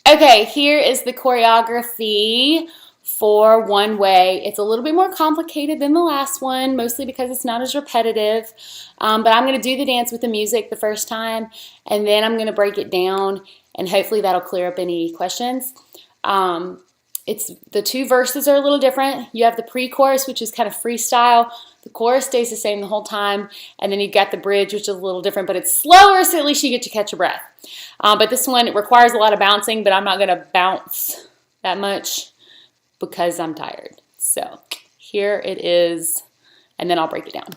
Okay, here is the choreography for One Way. It's a little bit more complicated than the last one, mostly because it's not as repetitive. But I'm going to do the dance with the music the first time, and then I'm going to break it down, and hopefully that'll clear up any questions. It's the two verses are a little different. You have the pre-chorus, which is kind of freestyle. The chorus stays the same the whole time, and then you've got the bridge, which is a little different, but it's slower, so at least you get to catch your breath. But this one, it requires a lot of bouncing, but I'm not going to bounce that much because I'm tired. So here it is, and then I'll break it down.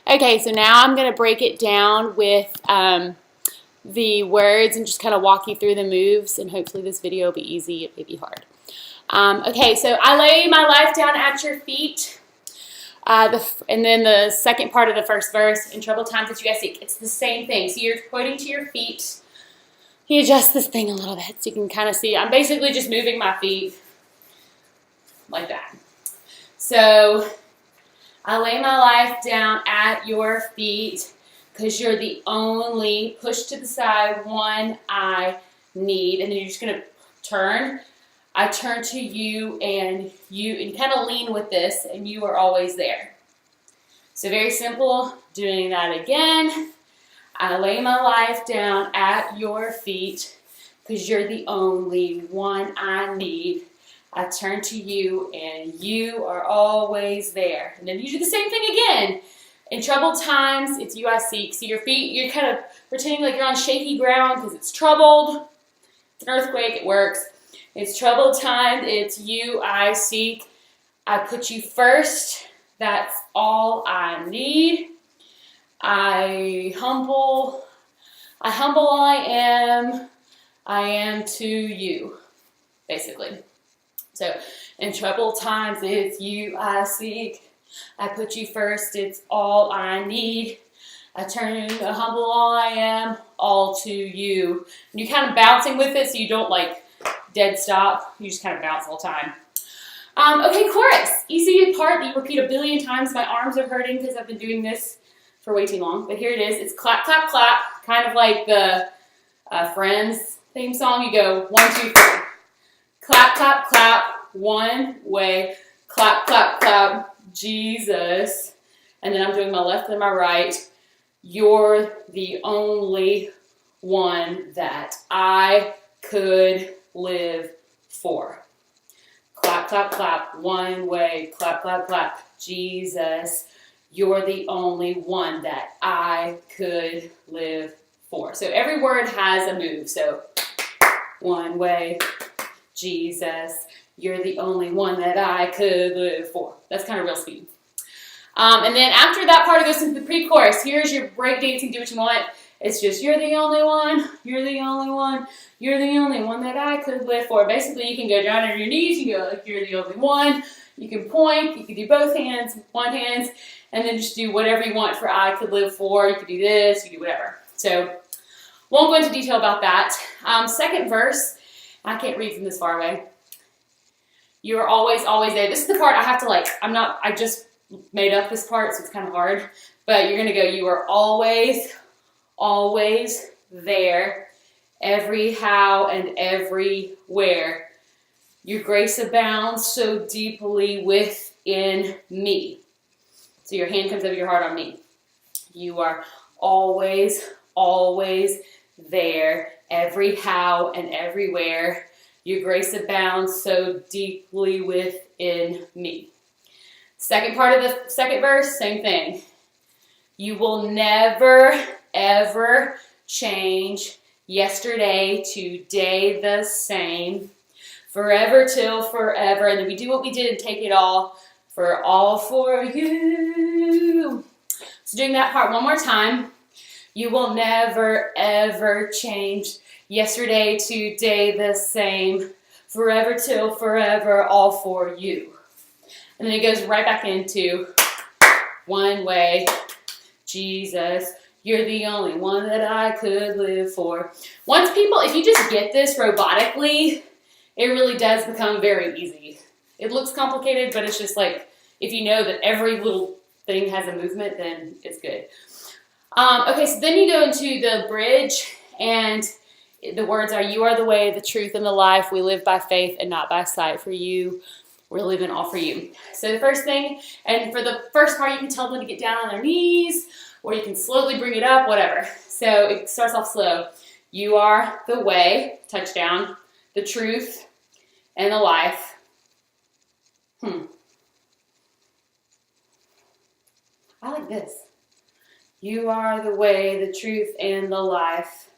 Okay, so now I'm going to break it down with the words and just kind of walk you through the moves, and hopefully this video will be easy. It may be hard. Okay, so I lay my life down at your feet. And then the second part of the first verse, in troubled times that you guys seek, it's the same thing. So you're pointing to your feet. You adjust this thing a little bit so you can kind of see. I'm basically just moving my feet like that. So I lay my life down at your feet. because you're the only, push to the side, one I need. And then you're just going to turn. I turn to you, and kind of lean with this, and you are always there. So very simple. Doing that again. I lay my life down at your feet because you're the only one I need. I turn to you, and you are always there. And then you do the same thing again. In troubled times, it's you I seek. So your feet, you're kind of pretending like you're on shaky ground because it's troubled. It's an earthquake, it works. It's troubled time, it's you I seek. I put you first. That's all I need. I humble I am to you, basically. So, in troubled times, it's you I seek. I put you first, it's all I need. I turn to humble all I am, all to you. And you're kind of bouncing with it, so you don't like dead stop. You just kind of bounce all the time. Okay, chorus. Easy part that you repeat a billion times. My arms are hurting because I've been doing this for way too long. But here it is. It's clap, clap, clap. Kind of like the Friends theme song. You go 1, 2, 3. Clap, clap, clap. One way. Clap, clap, clap. Jesus. And then I'm doing my left and my right. You're the only one that I could live for. Clap, clap, clap, one way, clap, clap, clap. Jesus, you're the only one that I could live for. So every word has a move. So one way, Jesus, you're the only one that I could live for. That's kind of real speed. And then after that part, it goes into the pre-chorus. Here's your break dancing, do what you want. It's just, you're the only one, you're the only one, you're the only one that I could live for. Basically, you can go down on your knees, you can go like, you're the only one. You can point, you can do both hands, one hand, and then just do whatever you want for I could live for. You could do this, you could do whatever. So, won't go into detail about that. Second verse, I can't read from this far away. You're always, always there. This is the part I have to I just made up this part, so it's kind of hard. But you're going to go, you are always, always there, every how and everywhere. Your grace abounds so deeply within me. So your hand comes over your heart on me. You are always, always there, every how and everywhere. Your grace abounds so deeply within me. Second part of the second verse, same thing. You will never, ever change. Yesterday, today, the same. Forever till forever. And then we do what we did and take it all for you. So doing that part one more time. You will never, ever change. Yesterday, today, the same. Forever till forever, all for you. And then it goes right back into one way. Jesus, you're the only one that I could live for. If you just get this robotically, it really does become very easy. It looks complicated, but it's just like, if you know that every little thing has a movement, then it's good. Okay, so then you go into the bridge, and the words are, you are the way, the truth, and the life. We live by faith and not by sight. For you, we're living all for you. So the first thing, and for the first part, you can tell them to get down on their knees, or you can slowly bring it up, whatever. So it starts off slow. You are the way, touchdown, the truth, and the life. I like this. You are the way, the truth, and the life.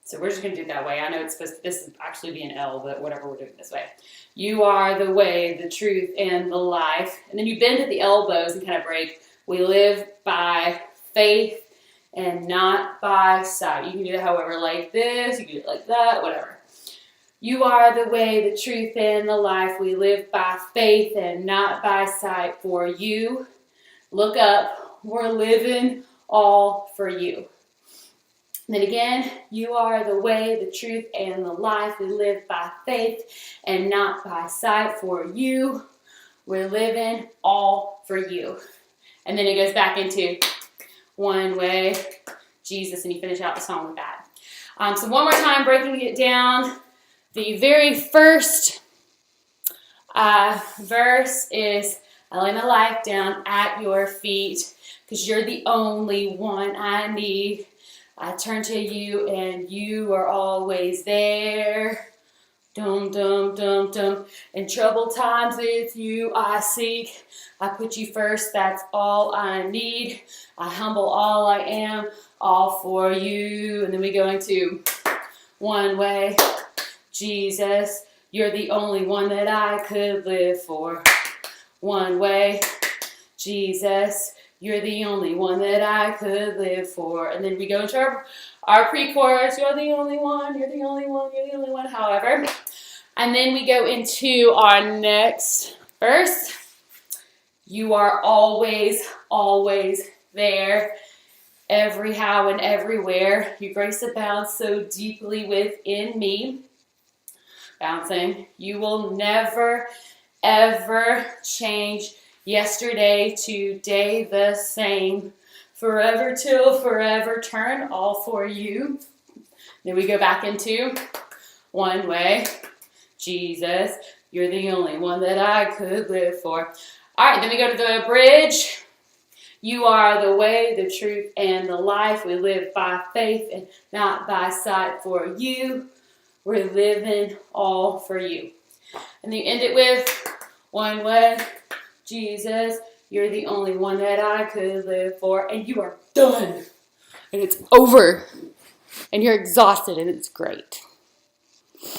So we're just going to do it that way. I know it's supposed to, this is actually be an L, but whatever, we're doing it this way. You are the way, the truth, and the life. And then you bend at the elbows and kind of break. We live by faith and not by sight. You can do it however, like this, you can do it like that, whatever. You are the way, the truth, and the life. We live by faith and not by sight. For you, look up, we're living all for you. And then again, you are the way, the truth, and the life. We live by faith and not by sight. For you, we're living all for you. And then it goes back into one way, Jesus, and you finish out the song with that. So one more time, breaking it down. The very first verse is, I lay my life down at your feet, because you're the only one I need. I turn to you and you are always there. Dum, dum, dum, dum. In troubled times with you I seek. I put you first, that's all I need. I humble all I am, all for you. And then we go into one way. Jesus, you're the only one that I could live for. One way. Jesus, you're the only one that I could live for. And then we go into our pre-chorus. You're the only one, you're the only one, you're the only one, however. And then we go into our next verse. You are always, always there, every how and everywhere. Your grace abounds so deeply within me. Bouncing. You will never, ever change. Yesterday, today, the same. Forever till forever, turn all for you. Then we go back into one way. Jesus, you're the only one that I could live for. All right, then we go to the bridge. You are the way, the truth, and the life. We live by faith and not by sight. For you, we're living all for you. And then you end it with one way. Jesus, you're the only one that I could live for. And you are done. And it's over. And you're exhausted, and it's great.